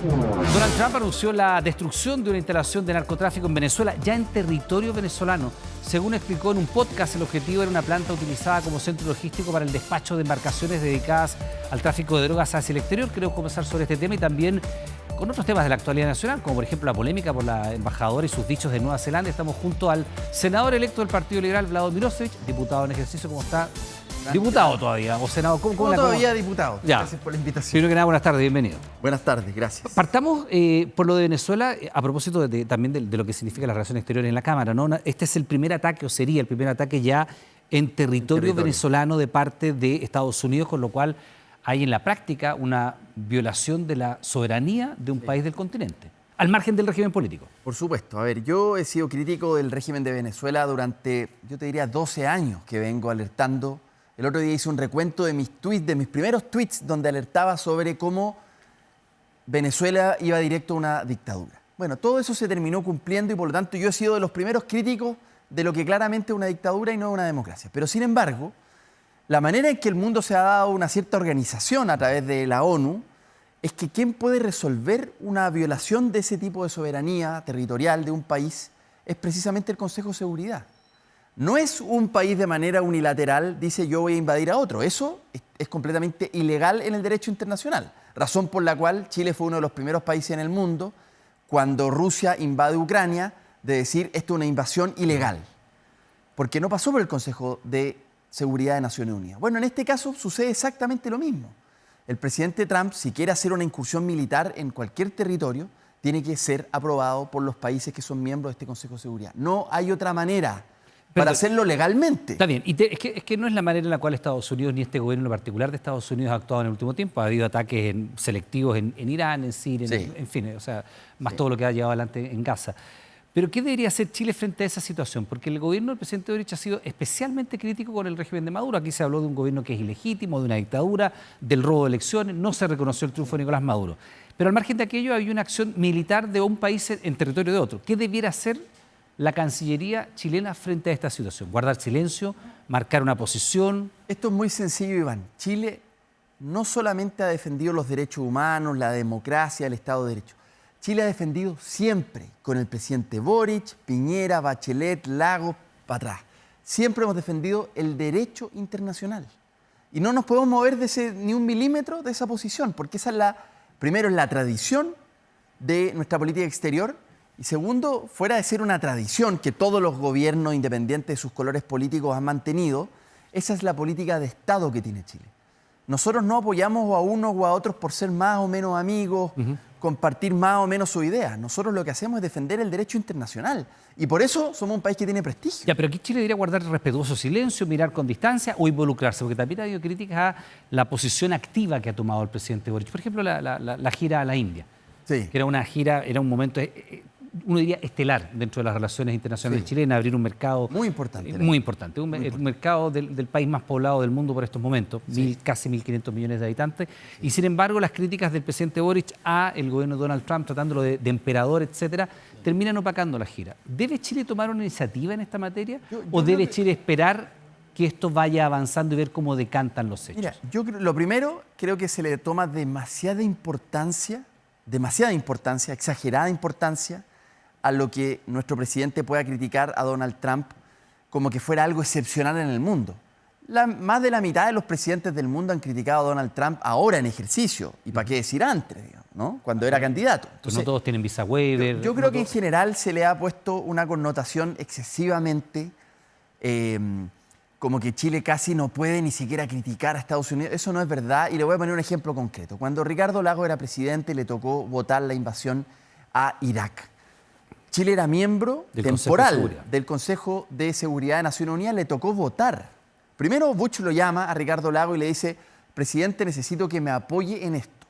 Donald Trump anunció la destrucción de una instalación de narcotráfico en Venezuela, ya en territorio venezolano. Según explicó en un podcast, el objetivo era una planta utilizada como centro logístico para el despacho de embarcaciones dedicadas al tráfico de drogas hacia el exterior. Queremos conversar sobre este tema y también con otros temas de la actualidad nacional, como por ejemplo la polémica por la embajadora y sus dichos de Nueva Zelanda. Estamos junto al senador electo del Partido Liberal, Vlado Milosevic, diputado en ejercicio. ¿Cómo está? Diputado todavía, o senador. ¿Cómo todavía diputado? Ya. Gracias por la invitación. Primero que nada, buenas tardes, bienvenido. Buenas tardes, gracias. Partamos por lo de Venezuela, a propósito también de lo que significa las relaciones exteriores en la Cámara, ¿no? Este es el primer ataque, o sería el primer ataque ya en territorio venezolano de parte de Estados Unidos, con lo cual hay en la práctica una violación de la soberanía de un país del continente, al margen del régimen político. Por supuesto. A ver, yo he sido crítico del régimen de Venezuela durante, yo te diría, 12 años que vengo alertando. El otro día hice un recuento de mis tweets, de mis primeros tweets, donde alertaba sobre cómo Venezuela iba directo a una dictadura. Bueno, todo eso se terminó cumpliendo y por lo tanto yo he sido de los primeros críticos de lo que claramente es una dictadura y no una democracia. Pero sin embargo, la manera en que el mundo se ha dado una cierta organización a través de la ONU es que ¿quién puede resolver una violación de ese tipo de soberanía territorial de un país? Es precisamente el Consejo de Seguridad. No es un país de manera unilateral, dice yo voy a invadir a otro. Eso es completamente ilegal en el derecho internacional. Razón por la cual Chile fue uno de los primeros países en el mundo, cuando Rusia invade Ucrania, de decir esto es una invasión ilegal. Porque no pasó por el Consejo de Seguridad de Naciones Unidas. Bueno, en este caso sucede exactamente lo mismo. El presidente Trump, si quiere hacer una incursión militar en cualquier territorio, tiene que ser aprobado por los países que son miembros de este Consejo de Seguridad. No hay otra manera para hacerlo legalmente. Está bien, y es que no es la manera en la cual Estados Unidos, ni este gobierno en particular de Estados Unidos ha actuado en el último tiempo. Ha habido ataques selectivos en Irán, en Siria, Sí. en fin, o sea, más todo lo que ha llevado adelante en Gaza. Pero ¿qué debería hacer Chile frente a esa situación? Porque el gobierno del presidente Boric ha sido especialmente crítico con el régimen de Maduro. Aquí se habló de un gobierno que es ilegítimo, de una dictadura, del robo de elecciones, no se reconoció el triunfo de Nicolás Maduro. Pero al margen de aquello había una acción militar de un país en territorio de otro. ¿Qué debiera hacer la Cancillería chilena frente a esta situación? ¿Guardar silencio? ¿Marcar una posición? Esto es muy sencillo, Iván. Chile no solamente ha defendido los derechos humanos, la democracia, el Estado de Derecho. Chile ha defendido siempre, con el presidente Boric, Piñera, Bachelet, Lagos, para atrás. Siempre hemos defendido el derecho internacional. Y no nos podemos mover ni un milímetro de esa posición, porque esa primero, es la tradición de nuestra política exterior. Y segundo, fuera de ser una tradición que todos los gobiernos, independientes de sus colores políticos, han mantenido, esa es la política de Estado que tiene Chile. Nosotros no apoyamos a unos o a otros por ser más o menos amigos, compartir más o menos sus ideas. Nosotros lo que hacemos es defender el derecho internacional. Y por eso somos un país que tiene prestigio. Ya, pero aquí Chile debería guardar respetuoso silencio, mirar con distancia o involucrarse, porque también ha habido críticas a la posición activa que ha tomado el presidente Boric. Por ejemplo, la gira a la India, Sí. que era una gira, era un momento, uno diría, estelar dentro de las relaciones internacionales chilenas, abrir un mercado Muy importante. muy importante, un mercado del país más poblado del mundo por estos momentos, casi 1.500 millones de habitantes, y sin embargo las críticas del presidente Boric a el gobierno de Donald Trump, tratándolo de emperador, etcétera, terminan opacando la gira. ¿Debe Chile tomar una iniciativa en esta materia o debe Chile esperar que esto vaya avanzando y ver cómo decantan los hechos? Mira, lo primero, creo que se le toma demasiada importancia, exagerada importancia, a lo que nuestro presidente pueda criticar a Donald Trump como que fuera algo excepcional en el mundo. Más de la mitad de los presidentes del mundo han criticado a Donald Trump ahora en ejercicio. ¿Y para qué decir antes, digamos, ¿no? Cuando era candidato? Entonces, no todos tienen visa waiver. Yo creo que en general se le ha puesto una connotación excesivamente como que Chile casi no puede ni siquiera criticar a Estados Unidos. Eso no es verdad y le voy a poner un ejemplo concreto. Cuando Ricardo Lagos era presidente le tocó votar la invasión a Irak. Chile era miembro temporal del Consejo de Seguridad de Naciones Unidas, le tocó votar. Primero Bush lo llama a Ricardo Lagos y le dice, presidente, necesito que me apoye en esto.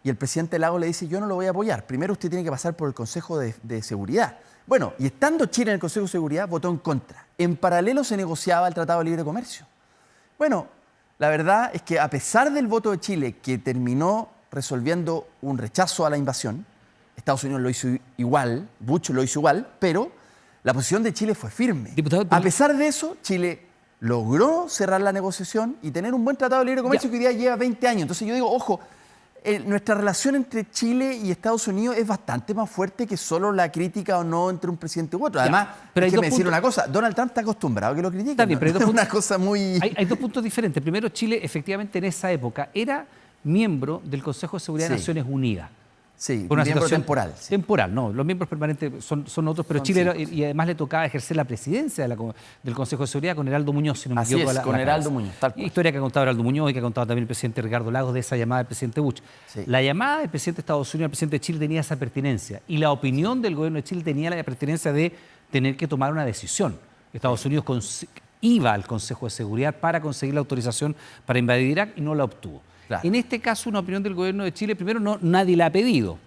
Y el presidente Lagos le dice, yo no lo voy a apoyar. Primero usted tiene que pasar por el Consejo de Seguridad. Bueno, y estando Chile en el Consejo de Seguridad, votó en contra. En paralelo se negociaba el Tratado de Libre Comercio. Bueno, la verdad es que a pesar del voto de Chile, que terminó resolviendo un rechazo a la invasión, Estados Unidos lo hizo igual, Bush lo hizo igual, pero la posición de Chile fue firme. Diputado, a pesar de eso, Chile logró cerrar la negociación y tener un buen tratado de libre comercio que hoy día lleva 20 años. Entonces yo digo, ojo, nuestra relación entre Chile y Estados Unidos es bastante más fuerte que solo la crítica o no entre un presidente u otro. Además, pero déjeme decir una cosa, Donald Trump está acostumbrado a que lo critiquen. Está bien, pero es una cosa muy... Hay dos puntos diferentes. Primero, Chile efectivamente en esa época era miembro del Consejo de Seguridad de Naciones Unidas. Sí, por una miembro situación temporal. Sí. Temporal, no. Los miembros permanentes son otros, pero Chile era, y además le tocaba ejercer la presidencia del Consejo de Seguridad con Heraldo Muñoz, si no me Así equivoco. es, con Heraldo Muñoz, tal cual. Historia que ha contado Heraldo Muñoz y que ha contado también el presidente Ricardo Lagos de esa llamada del presidente Bush. Sí. La llamada del presidente de Estados Unidos al presidente de Chile tenía esa pertinencia y la opinión del gobierno de Chile tenía la pertinencia de tener que tomar una decisión. Estados Unidos iba al Consejo de Seguridad para conseguir la autorización para invadir Irak y no la obtuvo. Claro. En este caso, una opinión del gobierno de Chile, primero, nadie la ha pedido.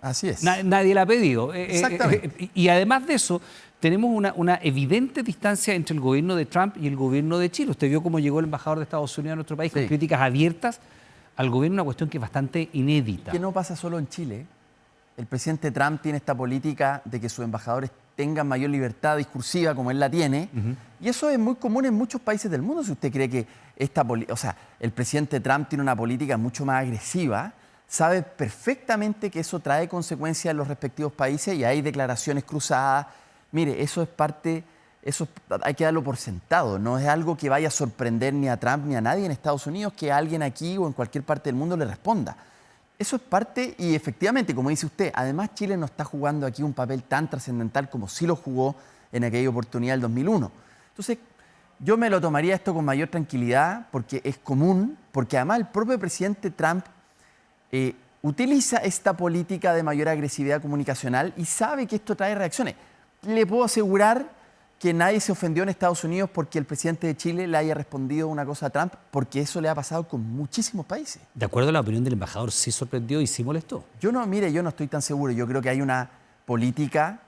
Así es. Nadie la ha pedido. Exactamente. Y además de eso, tenemos una evidente distancia entre el gobierno de Trump y el gobierno de Chile. Usted vio cómo llegó el embajador de Estados Unidos a nuestro país con críticas abiertas al gobierno, una cuestión que es bastante inédita. Que no pasa solo en Chile. El presidente Trump tiene esta política de que sus embajadores tengan mayor libertad discursiva como él la tiene. Y eso es muy común en muchos países del mundo. Si usted cree que el presidente Trump tiene una política mucho más agresiva, sabe perfectamente que eso trae consecuencias en los respectivos países y hay declaraciones cruzadas. Mire, eso hay que darlo por sentado. No es algo que vaya a sorprender ni a Trump ni a nadie en Estados Unidos que alguien aquí o en cualquier parte del mundo le responda. Eso es parte y efectivamente, como dice usted, además Chile no está jugando aquí un papel tan trascendental como sí lo jugó en aquella oportunidad del 2001. Entonces, yo me lo tomaría esto con mayor tranquilidad porque es común, porque además el propio presidente Trump utiliza esta política de mayor agresividad comunicacional y sabe que esto trae reacciones. Le puedo asegurar que nadie se ofendió en Estados Unidos porque el presidente de Chile le haya respondido una cosa a Trump, porque eso le ha pasado con muchísimos países. De acuerdo a la opinión del embajador, sí sorprendió y sí molestó. Yo no estoy tan seguro. Yo creo que hay una política...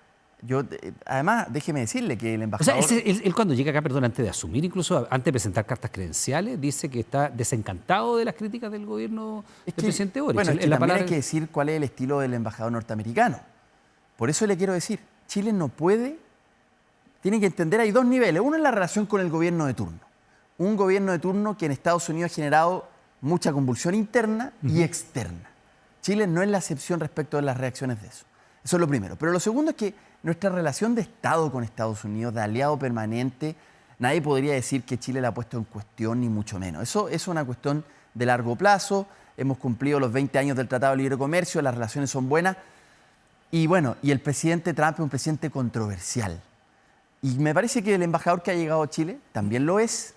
además, déjeme decirle que el embajador... O sea, él cuando llega acá, perdón, antes de asumir, incluso antes de presentar cartas credenciales, dice que está desencantado de las críticas del gobierno del presidente Boric. Bueno, también hay que decir cuál es el estilo del embajador norteamericano. Por eso le quiero decir, Chile no puede... Tiene que entender, hay dos niveles. Uno es la relación con el gobierno de turno. Un gobierno de turno que en Estados Unidos ha generado mucha convulsión interna y externa. Chile no es la excepción respecto de las reacciones de eso. Eso es lo primero. Pero lo segundo es que nuestra relación de Estado con Estados Unidos, de aliado permanente, nadie podría decir que Chile la ha puesto en cuestión, ni mucho menos. Eso es una cuestión de largo plazo. Hemos cumplido los 20 años del Tratado de Libre Comercio, las relaciones son buenas. Y bueno, y el presidente Trump es un presidente controversial. Y me parece que el embajador que ha llegado a Chile también lo es.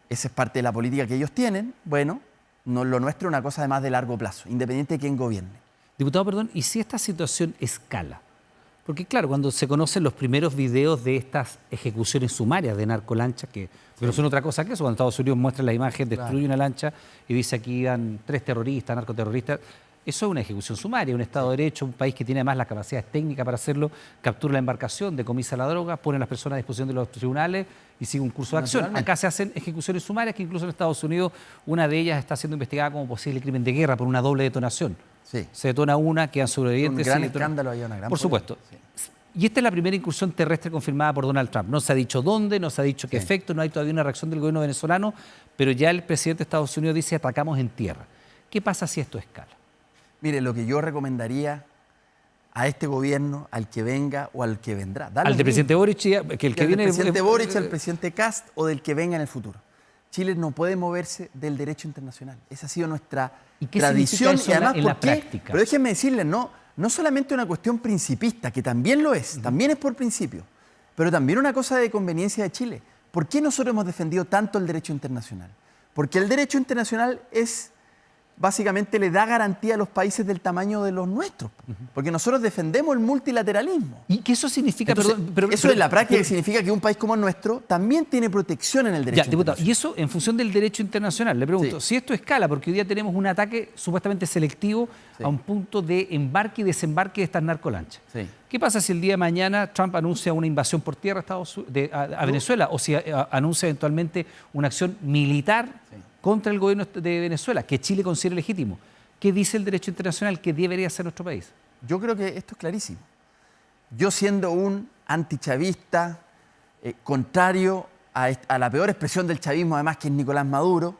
Esa es parte de la política que ellos tienen. Bueno, lo nuestro es una cosa además de largo plazo, independiente de quién gobierne. Diputado, perdón, ¿y si esta situación escala? Porque claro, cuando se conocen los primeros videos de estas ejecuciones sumarias de narcolanchas, que no son otra cosa que eso, cuando Estados Unidos muestra la imagen, destruye una lancha y dice aquí iban 3 terroristas, narcoterroristas, eso es una ejecución sumaria, un Estado de Derecho, un país que tiene además las capacidades técnicas para hacerlo, captura la embarcación, decomisa la droga, pone a las personas a disposición de los tribunales y sigue un curso de acción. Acá se hacen ejecuciones sumarias que incluso en Estados Unidos una de ellas está siendo investigada como posible crimen de guerra por una doble detonación. Sí. Se detona una, quedan sobrevivientes. Un gran escándalo, había una gran por supuesto. Sí. Y esta es la primera incursión terrestre confirmada por Donald Trump. No se ha dicho dónde, no se ha dicho qué efecto, no hay todavía una reacción del gobierno venezolano, pero ya el presidente de Estados Unidos dice atacamos en tierra. ¿Qué pasa si esto escala? Mire, lo que yo recomendaría a este gobierno, al que venga o al que vendrá. Al del presidente Boric, que el que viene... Al presidente Boric, al presidente Kast o del que venga en el futuro. Chile no puede moverse del derecho internacional. Esa ha sido nuestra tradición. Y además, en la práctica. Pero déjenme decirles, no solamente una cuestión principista, que también lo es, también es por principio, pero también una cosa de conveniencia de Chile. ¿Por qué nosotros hemos defendido tanto el derecho internacional? Porque el derecho internacional básicamente le da garantía a los países del tamaño de los nuestros, porque nosotros defendemos el multilateralismo. ¿Y qué eso significa? Entonces, eso en la práctica significa que un país como el nuestro también tiene protección en el derecho diputado, internacional. Y eso en función del derecho internacional. Le pregunto, si esto escala, porque hoy día tenemos un ataque supuestamente selectivo a un punto de embarque y desembarque de estas narcolanchas. ¿Qué pasa si el día de mañana Trump anuncia una invasión por tierra a Venezuela o si anuncia eventualmente una acción militar contra el gobierno de Venezuela, que Chile considera legítimo? ¿Qué dice el derecho internacional que debería hacer nuestro país? Yo creo que esto es clarísimo. Yo siendo un antichavista, contrario a la peor expresión del chavismo, además, que es Nicolás Maduro,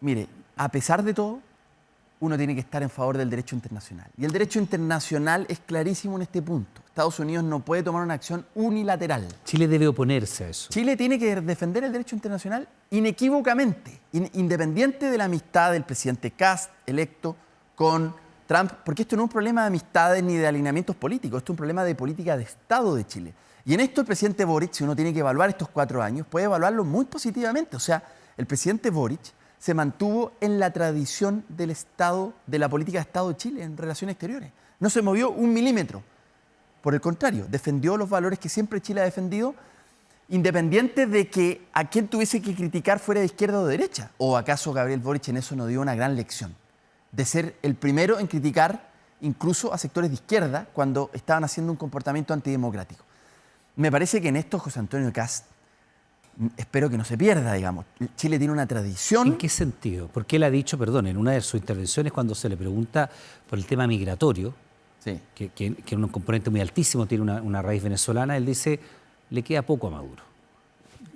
mire, a pesar de todo, uno tiene que estar en favor del derecho internacional. Y el derecho internacional es clarísimo en este punto. Estados Unidos no puede tomar una acción unilateral. Chile debe oponerse a eso. Chile tiene que defender el derecho internacional inequívocamente, independiente de la amistad del presidente Kast, electo, con Trump, porque esto no es un problema de amistades ni de alineamientos políticos, esto es un problema de política de Estado de Chile. Y en esto el presidente Boric, si uno tiene que evaluar estos 4 años, puede evaluarlo muy positivamente. O sea, el presidente Boric se mantuvo en la tradición del Estado, de la política de Estado de Chile en relaciones exteriores. No se movió un milímetro. Por el contrario, defendió los valores que siempre Chile ha defendido, independiente de que a quien tuviese que criticar fuera de izquierda o de derecha. ¿O acaso Gabriel Boric en eso nos dio una gran lección? De ser el primero en criticar incluso a sectores de izquierda cuando estaban haciendo un comportamiento antidemocrático. Me parece que en esto José Antonio Kast, espero que no se pierda, digamos. Chile tiene una tradición. ¿En qué sentido? Porque él ha dicho, perdón, en una de sus intervenciones cuando se le pregunta por el tema migratorio, Sí. que es un componente muy altísimo, tiene una raíz venezolana, él dice, le queda poco a Maduro.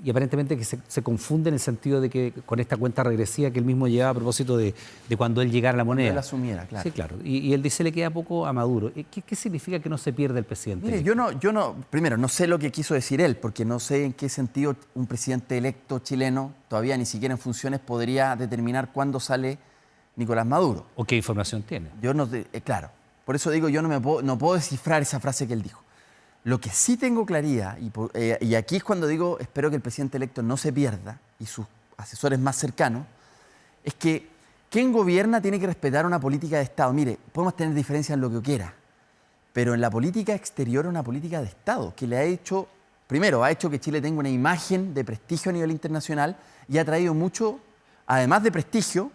Y aparentemente que se confunde en el sentido de que con esta cuenta regresiva que él mismo llevaba a propósito de cuando él llegara a la moneda. Cuando él asumiera, claro. Sí, claro. Y él dice, le queda poco a Maduro. ¿Qué significa que no se pierda el presidente? Mire, yo no, primero, no sé lo que quiso decir él, porque no sé en qué sentido un presidente electo chileno, todavía ni siquiera en funciones, podría determinar cuándo sale Nicolás Maduro. ¿O qué información tiene? Yo no, claro, por eso digo, yo no puedo descifrar esa frase que él dijo. Lo que sí tengo claridad, y aquí es cuando digo, espero que el presidente electo no se pierda, y sus asesores más cercanos, es que quien gobierna tiene que respetar una política de Estado. Mire, podemos tener diferencias en lo que quiera, pero en la política exterior una política de Estado que le ha hecho, primero, ha hecho que Chile tenga una imagen de prestigio a nivel internacional y ha traído mucho, además de prestigio,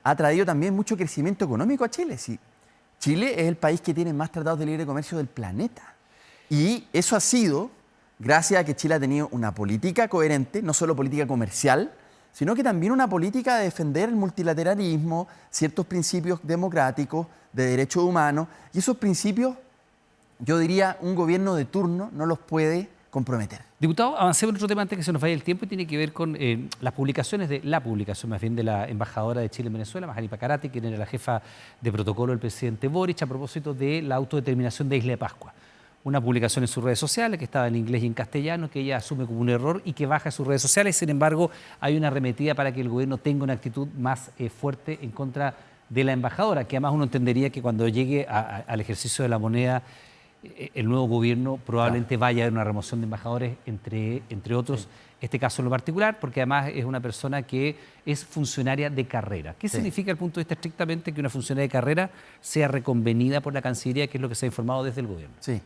ha traído también mucho crecimiento económico a Chile. Sí, Chile es el país que tiene más tratados de libre comercio del planeta. Y eso ha sido gracias a que Chile ha tenido una política coherente, no solo política comercial, sino que también una política de defender el multilateralismo, ciertos principios democráticos, de derechos humanos. Y esos principios, yo diría, un gobierno de turno no los puede comprometer. Diputado, avancemos en otro tema antes que se nos vaya el tiempo y tiene que ver con la publicación más bien de la embajadora de Chile en Venezuela, Majari Pacarati, quien era la jefa de protocolo del presidente Boric, a propósito de la autodeterminación de Isla de Pascua. Una publicación en sus redes sociales que estaba en inglés y en castellano, que ella asume como un error y que baja en sus redes sociales. Sin embargo, hay una arremetida para que el gobierno tenga una actitud más fuerte en contra de la embajadora, que además uno entendería que cuando llegue al ejercicio de la moneda, el nuevo gobierno probablemente vaya a haber una remoción de embajadores, entre otros, sí. Este caso en lo particular, porque además es una persona que es funcionaria de carrera. ¿Qué significa desde el punto de vista estrictamente que una funcionaria de carrera sea reconvenida por la Cancillería, que es lo que se ha informado desde el gobierno? Sí.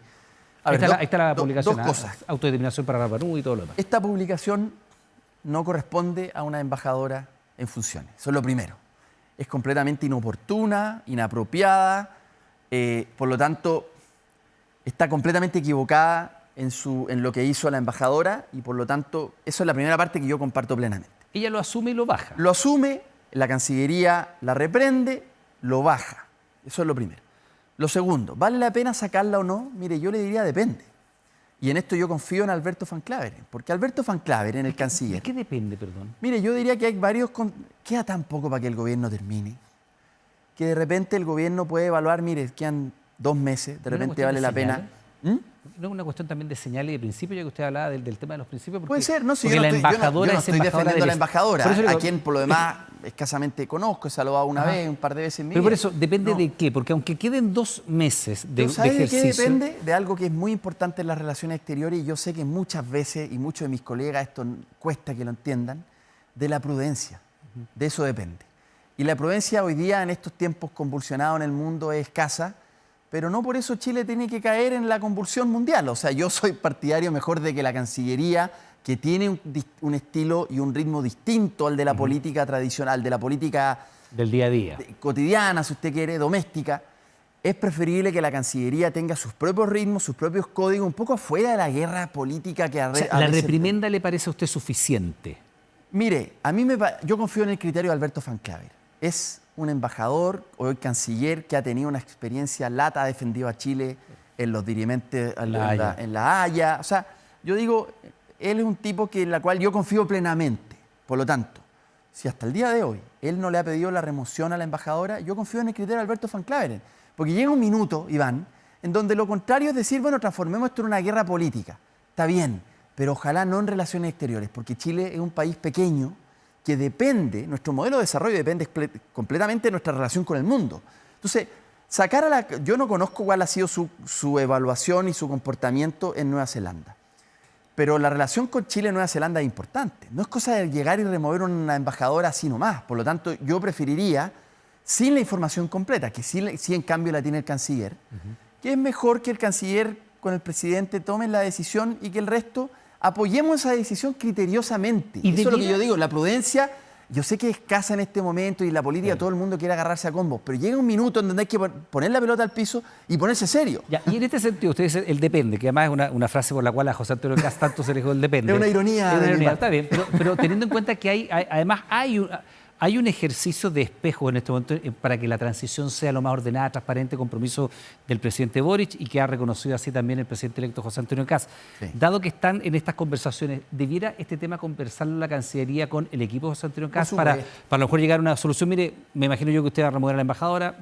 Ahí está la publicación, dos cosas. Autodeterminación para Rapanú y todo lo demás. Esta publicación no corresponde a una embajadora en funciones, eso es lo primero. Es completamente inoportuna, inapropiada, por lo tanto, está completamente equivocada en lo que hizo la embajadora y por lo tanto, eso es la primera parte que yo comparto plenamente. Ella lo asume y lo baja. Lo asume, la Cancillería la reprende, lo baja. Eso es lo primero. Lo segundo, ¿vale la pena sacarla o no? Mire, yo le diría depende. Y en esto yo confío en Alberto Van Claveren, porque Alberto Van Claveren, el canciller... ¿De qué depende, perdón? Mire, yo diría que hay varios... Queda tan poco para que el gobierno termine, que de repente el gobierno puede evaluar, mire, quedan 2 meses, de repente vale la pena... ¿No es una cuestión también de señales y de principios, ya que usted hablaba del tema de los principios? Porque, puede ser, no sé, yo no estoy defendiendo a la embajadora, a quien por lo demás escasamente conozco, he saludado una vez, un par de veces en mi vida. Pero por eso, ¿depende de qué? Porque aunque queden 2 meses de ejercicio... ¿Sabe de qué depende? De algo que es muy importante en las relaciones exteriores y yo sé que muchas veces, y muchos de mis colegas esto cuesta que lo entiendan, de la prudencia. De eso depende. Y la prudencia hoy día, en estos tiempos convulsionados en el mundo, es escasa, pero no por eso Chile tiene que caer en la convulsión mundial. O sea, yo soy partidario mejor de que la Cancillería, que tiene un estilo y un ritmo distinto al de la política tradicional, de la política... del día a día. Cotidiana, si usted quiere, doméstica, es preferible que la Cancillería tenga sus propios ritmos, sus propios códigos, un poco afuera de la guerra política que ¿La reprimenda le parece a usted suficiente? Mire, yo confío en el criterio de Alberto Van Claveren. Es un embajador, hoy canciller, que ha tenido una experiencia lata, ha defendido a Chile en los dirimentes, en la Haya. O sea, yo digo, él es un tipo en la cual yo confío plenamente. Por lo tanto, si hasta el día de hoy él no le ha pedido la remoción a la embajadora, yo confío en el criterio de Alberto Van Claveren. Porque llega un minuto, Iván, en donde lo contrario es decir, bueno, transformemos esto en una guerra política. Está bien, pero ojalá no en relaciones exteriores, porque Chile es un país pequeño que depende, nuestro modelo de desarrollo depende completamente de nuestra relación con el mundo. Entonces, yo no conozco cuál ha sido su evaluación y su comportamiento en Nueva Zelanda. Pero la relación con Chile y Nueva Zelanda es importante. No es cosa de llegar y remover una embajadora así nomás. Por lo tanto, yo preferiría, sin la información completa, que sí en cambio la tiene el canciller, que es mejor que el canciller con el presidente tomen la decisión y que el resto apoyemos esa decisión criteriosamente. ¿Y eso es lo que yo digo, la prudencia. Yo sé que es escasa en este momento y la política, todo el mundo quiere agarrarse a combos, pero llega un minuto en donde hay que poner la pelota al piso y ponerse serio. Ya, y en este sentido, usted dice el depende, que además es una frase por la cual a José Antonio Caz tanto se le dijo el depende. Es una ironía. Es una ironía, está bien, pero teniendo en cuenta que además hay un ejercicio de espejo en este momento para que la transición sea lo más ordenada, transparente, compromiso del presidente Boric y que ha reconocido así también el presidente electo José Antonio Caz. Sí. Dado que están en estas conversaciones, ¿debiera este tema conversarlo la Cancillería con el equipo de José Antonio Caz para a lo mejor llegar a una solución? Mire, me imagino yo que usted va a remover a la embajadora,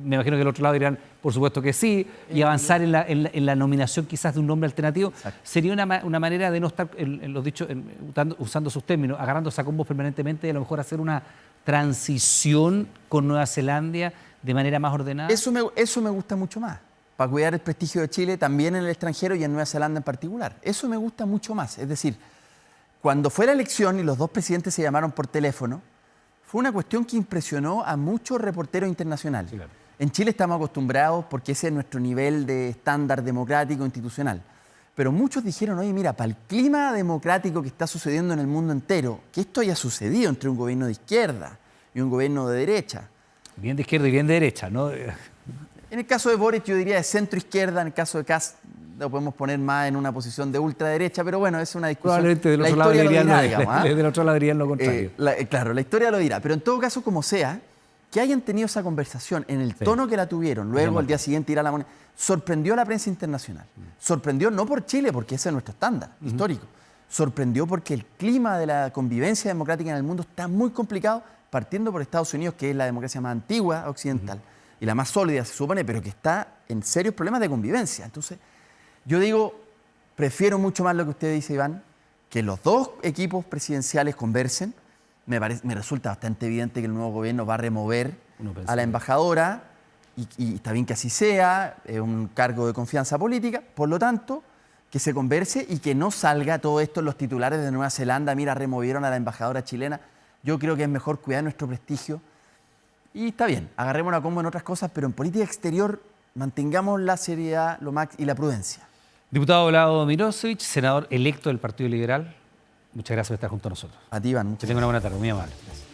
me imagino que del otro lado dirán, por supuesto que sí, y avanzar en la nominación quizás de un nombre alternativo. Exacto. Sería una manera de no estar, usando sus términos, agarrándose a combos permanentemente y a lo mejor hacer una transición con Nueva Zelanda de manera más ordenada. Eso me gusta mucho más, para cuidar el prestigio de Chile también en el extranjero y en Nueva Zelanda en particular. Eso me gusta mucho más. Es decir, cuando fue la elección y los dos presidentes se llamaron por teléfono, fue una cuestión que impresionó a muchos reporteros internacionales. Sí, claro. En Chile estamos acostumbrados porque ese es nuestro nivel de estándar democrático institucional. Pero muchos dijeron, oye, mira, para el clima democrático que está sucediendo en el mundo entero, que esto haya sucedido entre un gobierno de izquierda y un gobierno de derecha. Bien de izquierda y bien de derecha, ¿no? En el caso de Boric yo diría de centro-izquierda, en el caso de Caz lo podemos poner más en una posición de ultraderecha, pero bueno, es una discusión. Probablemente del otro lado dirían lo contrario. Claro, la historia lo dirá, pero en todo caso, como sea, que hayan tenido esa conversación en el tono que la tuvieron, luego al día siguiente ir a la moneda, sorprendió a la prensa internacional. Sorprendió no por Chile, porque ese es nuestro estándar histórico. Sorprendió porque el clima de la convivencia democrática en el mundo está muy complicado, partiendo por Estados Unidos, que es la democracia más antigua occidental y la más sólida, se supone, pero que está en serios problemas de convivencia. Entonces, yo digo, prefiero mucho más lo que usted dice, Iván, que los dos equipos presidenciales conversen. Me resulta bastante evidente que el nuevo gobierno va a remover a la embajadora y está bien que así sea, es un cargo de confianza política, por lo tanto, que se converse y que no salga todo esto en los titulares de Nueva Zelanda, mira, removieron a la embajadora chilena. Yo creo que es mejor cuidar nuestro prestigio y está bien, agarrémonos a combo en otras cosas, pero en política exterior mantengamos la seriedad y la prudencia. Diputado Vlado Mirosevic, senador electo del Partido Liberal, muchas gracias por estar junto a nosotros. A ti, Iván. Que tenga una buena tarde, muy amable. Gracias.